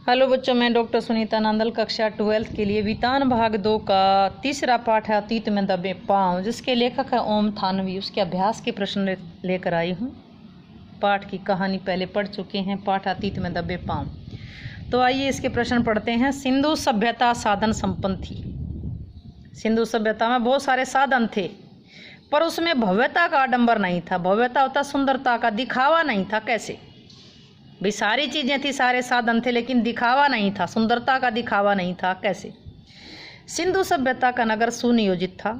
Hello बच्चों, मैं doctor Sunita Nandal कक्षा 12th के लिए वितान भाग 2 का तीसरा पाठ है अतीत में दबे पाँव, जिसके लेखक है ओम थानवी। उसके अभ्यास के प्रश्न लेकर आई हूँ। पाठ की कहानी पहले पढ़ चुके हैं, पाठ अतीत में दबे पाँव। तो आइए इसके प्रश्न पढ़ते हैं। सिंधु सभ्यता साधन संपन्न थी। सिंधु सभ्यता में बहुत सारे साधन थे, पर उसमें भव्यता का आडंबर नहीं था। भव्यता होता सुंदरता का, दिखावा नहीं था। कैसे भाई, सारी चीज़ें थी, सारे साधन थे, लेकिन दिखावा नहीं था, सुंदरता का दिखावा नहीं था। कैसे? सिंधु सभ्यता का नगर सुनियोजित था,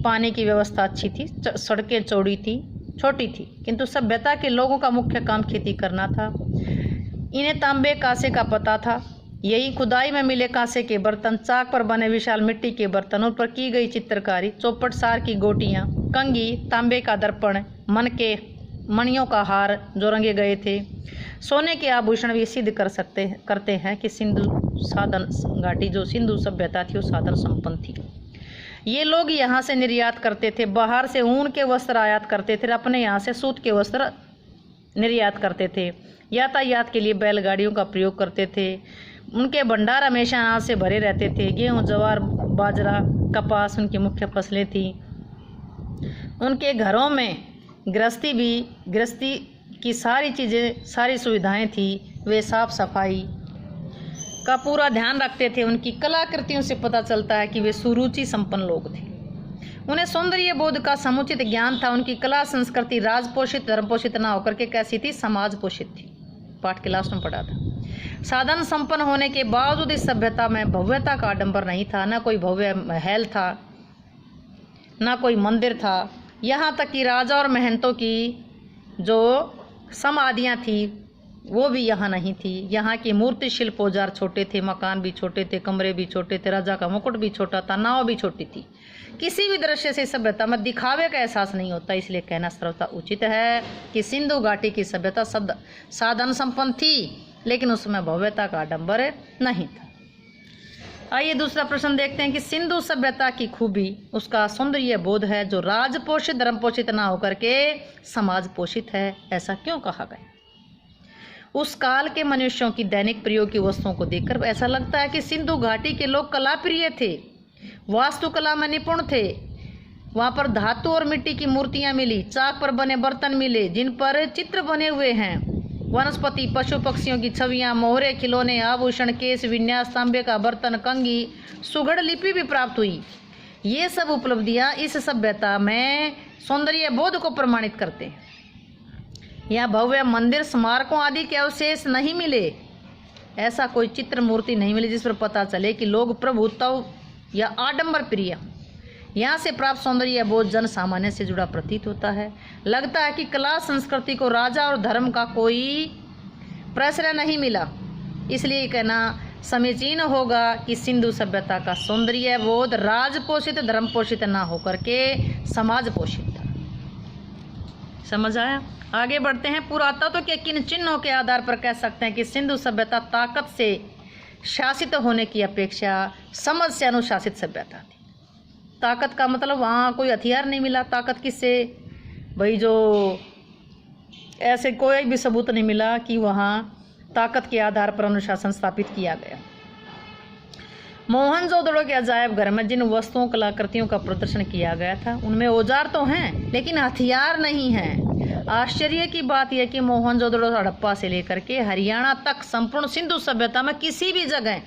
पानी की व्यवस्था अच्छी थी, सड़कें चौड़ी थी, छोटी थी, किंतु सभ्यता के लोगों का मुख्य काम खेती करना था। इन्हें तांबे कांसे का पता था। यही खुदाई में मिले कांसे के बर्तन, चाक पर बने विशाल मिट्टी के बर्तनों पर की गई चित्रकारी, चौपट सार की गोटियाँ, कंघी, तांबे का दर्पण, मन के मणियों का हार जो रंगे गए थे, सोने के आभूषण भी सिद्ध करते हैं कि सिंधु साधन घाटी जो सिंधु सभ्यता थी वो साधन संपन्न थी। ये लोग यहाँ से निर्यात करते थे, बाहर से ऊन के वस्त्र आयात करते थे, अपने यहाँ से सूत के वस्त्र निर्यात करते थे। यातायात के लिए बैलगाड़ियों का प्रयोग करते थे। उनके भंडार हमेशा अनाज से भरे रहते थे। गेहूँ, ज्वार, बाजरा, कपास उनकी मुख्य फसलें थीं। उनके घरों में गृहस्थी की सारी चीज़ें, सारी सुविधाएं थी। वे साफ सफाई का पूरा ध्यान रखते थे। उनकी कलाकृतियों से पता चलता है कि वे सुरुचि संपन्न लोग थे। उन्हें सौंदर्य बोध का समुचित ज्ञान था। उनकी कला संस्कृति राजपोषित धर्मपोषित ना होकर के कैसी थी? समाज पोषित थी। पाठ के लास्ट में पढ़ा था। साधन संपन्न होने के बावजूद इस सभ्यता में भव्यता का आडंबर नहीं था। न कोई भव्य महल था, न कोई मंदिर था। यहाँ तक कि राजा और महंतों की जो समाधियाँ थी वो भी यहाँ नहीं थी। यहाँ की मूर्ति शिल्प औजार छोटे थे, मकान भी छोटे थे, कमरे भी छोटे थे, राजा का मुकुट भी छोटा था, नाव भी छोटी थी। किसी भी दृश्य से सभ्यता में दिखावे का एहसास नहीं होता। इसलिए कहना सर्वथा उचित है कि सिंधु घाटी की सभ्यता साधन संपन्न थी, लेकिन उसमें भव्यता का आडंबर नहीं था। आइए दूसरा प्रश्न देखते हैं कि सिंधु सभ्यता की खूबी उसका सौंदर्य बोध है, जो राजपोषित धर्मपोषित ना होकर के समाज पोषित है। ऐसा क्यों कहा गया? उस काल के मनुष्यों की दैनिक प्रयोग की वस्तुओं को देखकर ऐसा लगता है कि सिंधु घाटी के लोग कला प्रिय थे, वास्तुकला में निपुण थे। वहाँ पर धातु और मिट्टी की मूर्तियाँ मिली, चाक पर बने बर्तन मिले जिन पर चित्र बने हुए हैं, वनस्पति, पशु पक्षियों की छवियाँ, मोहरे, खिलौने, आभूषण, केश विन्यास, तांबे का बर्तन, कंघी, सुगढ़ लिपि भी प्राप्त हुई। ये सब उपलब्धियाँ इस सभ्यता में सौंदर्य बोध को प्रमाणित करते हैं। यहाँ भव्य मंदिर, स्मारकों आदि के अवशेष नहीं मिले। ऐसा कोई चित्र मूर्ति नहीं मिली जिस पर पता चले कि लोग प्रभुत्व या आडंबर प्रिय हों। यहाँ से प्राप्त सौंदर्य बोध जन सामान्य से जुड़ा प्रतीत होता है। लगता है कि कला संस्कृति को राजा और धर्म का कोई प्रश्रय नहीं मिला। इसलिए कहना समीचीन होगा कि सिंधु सभ्यता का सौंदर्य बोध राजपोषित धर्मपोषित ना होकर के समाज पोषित था। समझ आया? आगे बढ़ते हैं। पुरातत्व के किन चिन्हों के आधार पर कह सकते हैं कि सिंधु सभ्यता ताकत से शासित होने की अपेक्षा समझ से अनुशासित सभ्यता थी? ताकत का मतलब वहाँ कोई हथियार नहीं मिला। ताकत किससे? भाई जो ऐसे कोई भी सबूत नहीं मिला कि वहाँ ताकत के आधार पर अनुशासन स्थापित किया गया। मोहनजोदड़ो के अजायब घर में जिन वस्तुओं कलाकृतियों का प्रदर्शन किया गया था उनमें औजार तो हैं, लेकिन हथियार नहीं हैं। आश्चर्य की बात यह कि मोहनजोदड़ो हड़प्पा से लेकर के हरियाणा तक संपूर्ण सिंधु सभ्यता में किसी भी जगह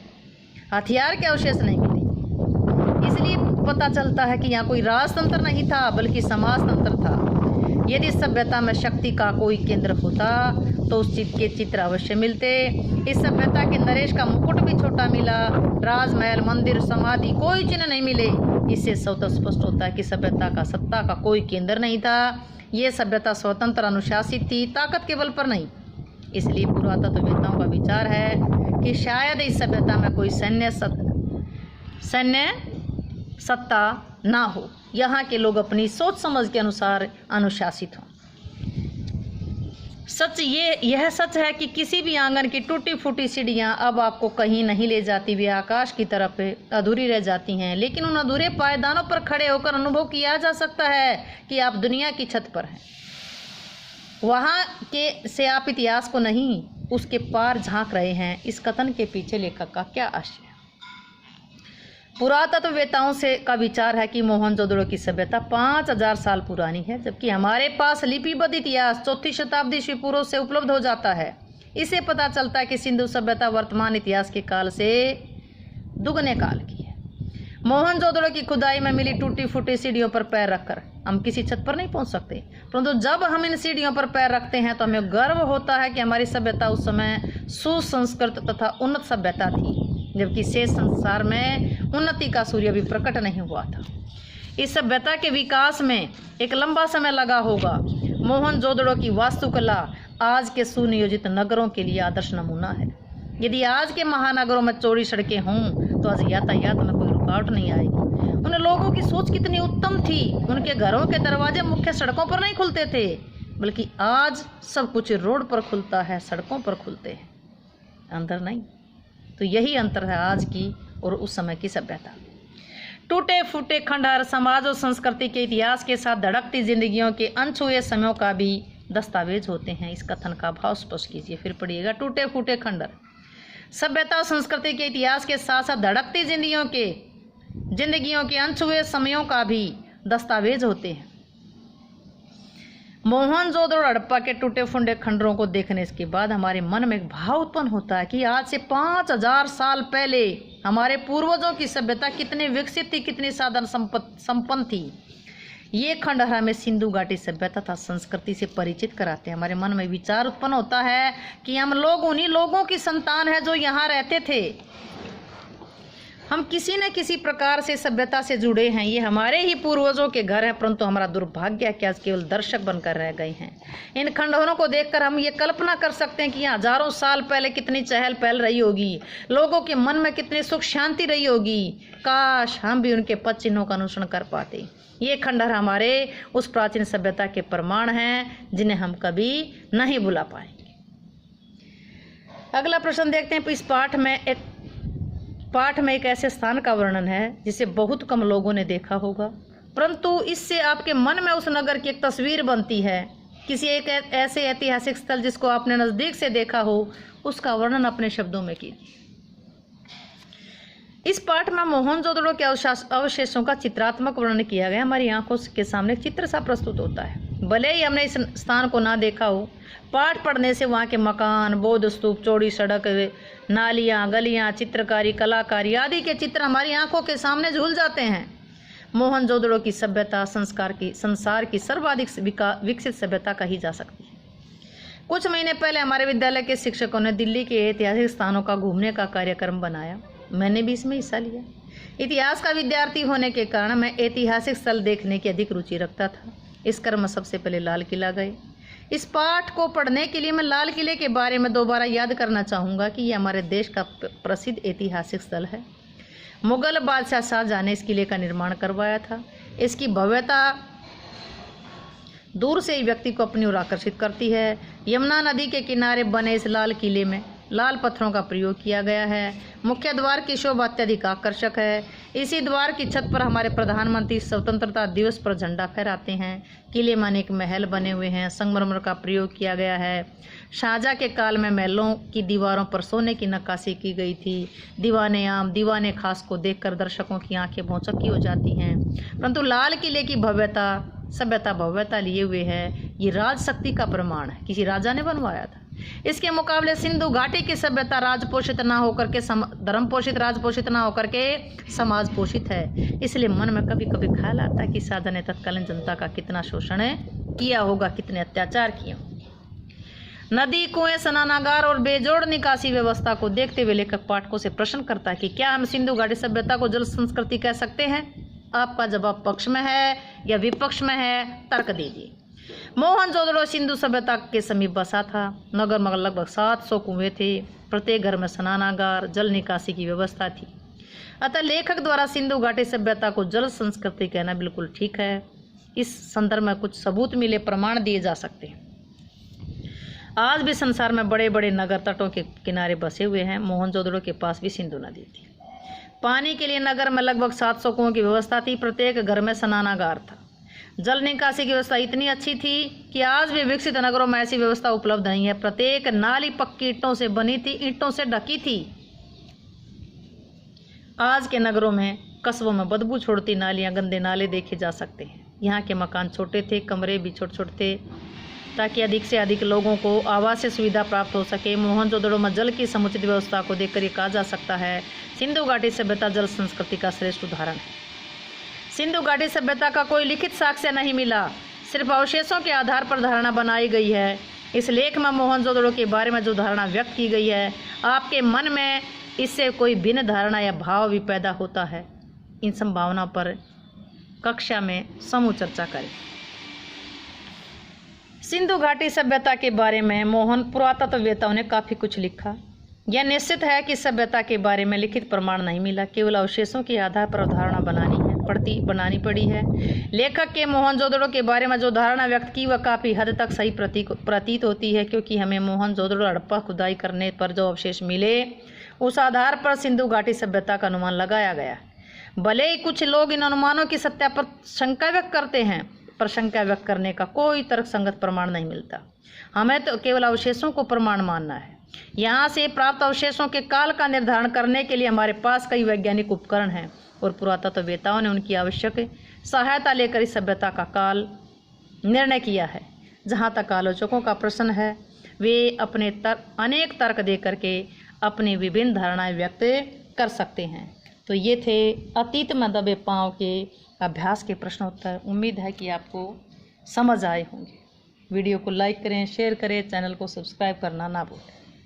हथियार के अवशेष नहीं मिले। इसलिए पता चलता है कि यहाँ कोई राजतंत्र नहीं था, बल्कि समाजतंत्र था। यदि सभ्यता में शक्ति का कोई केंद्र होता तो उस चीज के चित्र अवश्य मिलते। इस सभ्यता के नरेश का मुकुट भी छोटा मिला। राजमहल, मंदिर, समाधि कोई चिन्ह नहीं मिले। इससे स्वतः स्पष्ट होता है कि सभ्यता का सत्ता का कोई केंद्र नहीं था। ये सभ्यता स्वतंत्र अनुशासित थी, ताकत के बल पर नहीं। इसलिए पुरातत्ववेत्ताओं का विचार है कि शायद इस सभ्यता में कोई सैन्य सत्ता ना हो। यहाँ के लोग अपनी सोच समझ के अनुसार अनुशासित हों। यह सच है कि किसी भी आंगन की टूटी फूटी सीढ़ियाँ अब आपको कहीं नहीं ले जाती, वे आकाश की तरफ अधूरी रह जाती हैं। लेकिन उन अधूरे पायदानों पर खड़े होकर अनुभव किया जा सकता है कि आप दुनिया की छत पर हैं। वहाँ के से आप इतिहास को नहीं उसके पार झांक रहे हैं। इस कथन के पीछे लेखक का क्या आशय है? पुरातत्ववेताओं से का विचार है कि मोहनजोदड़ो की सभ्यता 5000 साल पुरानी है, जबकि हमारे पास लिपिबद्ध इतिहास 4वीं शताब्दी ईस्वी पूर्व से उपलब्ध हो जाता है। इससे पता चलता है कि सिंधु सभ्यता वर्तमान इतिहास के काल से दुगने काल की है। मोहनजोदड़ो की खुदाई में मिली टूटी फूटी सीढ़ियों पर पैर रखकर हम किसी छत पर नहीं पहुंच सकते, परंतु जब हम इन सीढ़ियों पर पैर रखते हैं तो हमें गर्व होता है कि हमारी सभ्यता उस समय सुसंस्कृत तथा उन्नत सभ्यता थी, जबकि शेष संसार में उन्नति का सूर्य भी प्रकट नहीं हुआ था। इस सभ्यता के विकास में एक लंबा समय लगा होगा। मोहनजोदड़ो की वास्तुकला आज के सुनियोजित नगरों के लिए आदर्श नमूना है। यदि आज के महानगरों में चौड़ी सड़कें हों तो आज यातायात में कोई रुकावट नहीं आएगी। उन लोगों की सोच कितनी उत्तम थी। उनके घरों के दरवाजे मुख्य सड़कों पर नहीं खुलते थे, बल्कि आज सब कुछ रोड पर खुलता है, सड़कों पर खुलते हैं, अंदर नहीं। तो यही अंतर है आज की और उस समय की सभ्यता। टूटे फूटे खंडहर समाज और संस्कृति के इतिहास के साथ धड़कती जिंदगियों के अनछुए समयों का भी दस्तावेज होते हैं। इस कथन का भाव स्पष्ट कीजिए, फिर पढ़िएगा। टूटे फूटे खंडहर सभ्यता और संस्कृति के इतिहास के साथ साथ धड़कती जिंदगियों के अनछुए समयों का भी दस्तावेज होते हैं। मोहनजोदड़ो और हड़प्पा के टूटे फूटे खंडरों को देखने के बाद हमारे मन में एक भाव उत्पन्न होता है कि आज से 5000 साल पहले हमारे पूर्वजों की सभ्यता कितनी विकसित थी, कितनी साधन संपन्न थी। ये खंडहर हमें सिंधु घाटी सभ्यता तथा संस्कृति से परिचित कराते हैं। हमारे मन में विचार उत्पन्न होता है कि हम लोग उन्हीं लोगों की संतान है जो यहाँ रहते थे। हम किसी न किसी प्रकार से सभ्यता से जुड़े हैं। ये हमारे ही पूर्वजों के घर हैं, परंतु हमारा दुर्भाग्य है कि आज केवल दर्शक बनकर रह गए हैं। इन खंडहरों को देखकर हम ये कल्पना कर सकते हैं कि यहाँ हजारों साल पहले कितनी चहल पहल रही होगी, लोगों के मन में कितनी सुख शांति रही होगी। काश हम भी उनके पद चिन्हों का अनुसरण कर पाते। ये खंडहर हमारे उस प्राचीन सभ्यता के प्रमाण हैं जिन्हें हम कभी नहीं भुला पाएंगे। अगला प्रश्न देखते हैं। इस पाठ में एक ऐसे स्थान का वर्णन है जिसे बहुत कम लोगों ने देखा होगा, परंतु इससे आपके मन में उस नगर की एक तस्वीर बनती है। किसी एक ऐसे ऐतिहासिक स्थल जिसको आपने नज़दीक से देखा हो, उसका वर्णन अपने शब्दों में कीजिए। इस पाठ में मोहनजोदड़ो के अवशेषों का चित्रात्मक वर्णन किया गया। हमारी आंखों के सामने चित्र सा प्रस्तुत होता है। भले ही हमने इस स्थान को ना देखा हो, पाठ पढ़ने से वहाँ के मकान, बौद्ध स्तूप, चौड़ी सड़क, नालियाँ, गलियाँ, चित्रकारी, कलाकारी आदि के चित्र हमारी आंखों के सामने झूल जाते हैं। मोहनजोदड़ो की सभ्यता संसार की सर्वाधिक विकसित सभ्यता कही जा सकती है। कुछ महीने पहले हमारे विद्यालय के शिक्षकों ने दिल्ली के ऐतिहासिक स्थानों का घूमने का कार्यक्रम बनाया। मैंने भी इसमें हिस्सा लिया। इतिहास का विद्यार्थी होने के कारण मैं ऐतिहासिक स्थल देखने की अधिक रुचि रखता था। इस क्रम में सबसे पहले लाल किला गए। इस पाठ को पढ़ने के लिए मैं लाल किले के बारे में दोबारा याद करना चाहूँगा कि यह हमारे देश का प्रसिद्ध ऐतिहासिक स्थल है। मुगल बादशाह शाहजहां ने इस किले का निर्माण करवाया था। इसकी भव्यता दूर से ही व्यक्ति को अपनी ओर आकर्षित करती है। यमुना नदी के किनारे बने इस लाल किले में लाल पत्थरों का प्रयोग किया गया है। मुख्य द्वार की शोभा अत्यधिक आकर्षक है। इसी द्वार की छत पर हमारे प्रधानमंत्री स्वतंत्रता दिवस पर झंडा फहराते हैं। किले में अनेक महल बने हुए हैं। संगमरमर का प्रयोग किया गया है। शाहजहां के काल में महलों की दीवारों पर सोने की नक्काशी की गई थी। दीवाने आम, दीवाने खास को देखकर दर्शकों की आंखें भौचक्की हो जाती हैं। परंतु लाल किले की भव्यता लिए हुए है। ये राजशक्ति का प्रमाण है, किसी राजा ने बनवाया था। इसके मुकाबले सिंधु घाटी की सभ्यता राजपोषित ना होकर के धर्म पोषित राजपोषित ना होकर के समाज पोषित है। इसलिए मन में कभी कभी ख्याल आता है कि शाहजहां ने तत्कालीन जनता का कितना शोषण किया होगा, कितने अत्याचार किए। नदी, कुएं, स्नानागार और बेजोड़ निकासी व्यवस्था को देखते हुए लेखक पाठकों से प्रश्न करता है कि क्या हम सिंधु घाटी सभ्यता को जल संस्कृति कह सकते हैं? आपका जवाब पक्ष में है या विपक्ष में है, तर्क दीजिए। मोहनजोदड़ो सिंधु सभ्यता के समीप बसा था। नगर में लगभग 700 कुएं थे। प्रत्येक घर में स्नानागार, जल निकासी की व्यवस्था थी। अतः लेखक द्वारा सिंधु घाटी सभ्यता को जल संस्कृति कहना बिल्कुल ठीक है। इस संदर्भ में कुछ सबूत मिले, प्रमाण दिए जा सकते हैं। आज भी संसार में बड़े बड़े नगर तटों के किनारे बसे हुए हैं। मोहनजोदड़ो के पास भी सिंधु नदी थी। पानी के लिए नगर में लगभग 700 कुओं की व्यवस्था थी। प्रत्येक घर में स्नानागार था। जल निकासी की व्यवस्था इतनी अच्छी थी कि आज भी विकसित नगरों में ऐसी व्यवस्था उपलब्ध नहीं है। प्रत्येक नाली पक्की ईंटों से बनी थी, ईंटों से ढकी थी। आज के नगरों में, कस्बों में बदबू छोड़ती नालियां, गंदे नाले देखे जा सकते हैं। यहाँ के मकान छोटे थे, कमरे भी छोटे छोटे थे, ताकि अधिक से अधिक लोगों को आवासीय सुविधा प्राप्त हो सके। मोहनजोदड़ो में जल की समुचित व्यवस्था को देखकर ये कहा जा सकता है सिंधु घाटी सभ्यता जल संस्कृति का श्रेष्ठ उदाहरण है। सिंधु घाटी सभ्यता का कोई लिखित साक्ष्य नहीं मिला, सिर्फ अवशेषों के आधार पर धारणा बनाई गई है। इस लेख में मोहनजोदड़ो के बारे में जो धारणा व्यक्त की गई है, आपके मन में इससे कोई भिन्न धारणा या भाव भी पैदा होता है, इन संभावना पर कक्षा में समूह चर्चा करें। सिंधु घाटी सभ्यता के बारे में मोहन पुरातत्ववेत्ताओं ने काफ़ी कुछ लिखा। यह निश्चित है कि सभ्यता के बारे में लिखित प्रमाण नहीं मिला, केवल अवशेषों के आधार पर धारणा बनानी पड़ी है। लेखक के मोहनजोदड़ो के बारे में जो धारणा व्यक्त की वह काफ़ी हद तक सही प्रतीत होती है, क्योंकि हमें मोहनजोदड़ो हड़प्पा खुदाई करने पर जो अवशेष मिले उस आधार पर सिंधु घाटी सभ्यता का अनुमान लगाया गया। भले ही कुछ लोग इन अनुमानों की सत्ता पर शंका व्यक्त करते हैं, पर शंका व्यक्त करने का कोई तर्कसंगत प्रमाण नहीं मिलता। हमें तो केवल अवशेषों को प्रमाण मानना है। यहाँ से प्राप्त अवशेषों के काल का निर्धारण करने के लिए हमारे पास कई वैज्ञानिक उपकरण हैं और पुरातत्ववेत्ताओं ने उनकी आवश्यक सहायता लेकर इस सभ्यता का काल निर्णय किया है। जहाँ तक आलोचकों का प्रश्न है, वे अपने अनेक तर्क दे करके अपनी विभिन्न धारणाएं व्यक्त कर सकते हैं। तो ये थे अतीत में दबे पांव के अभ्यास के प्रश्नोत्तर। उम्मीद है कि आपको समझ आए होंगे। वीडियो को लाइक करें, शेयर करें, चैनल को सब्सक्राइब करना ना भूलें।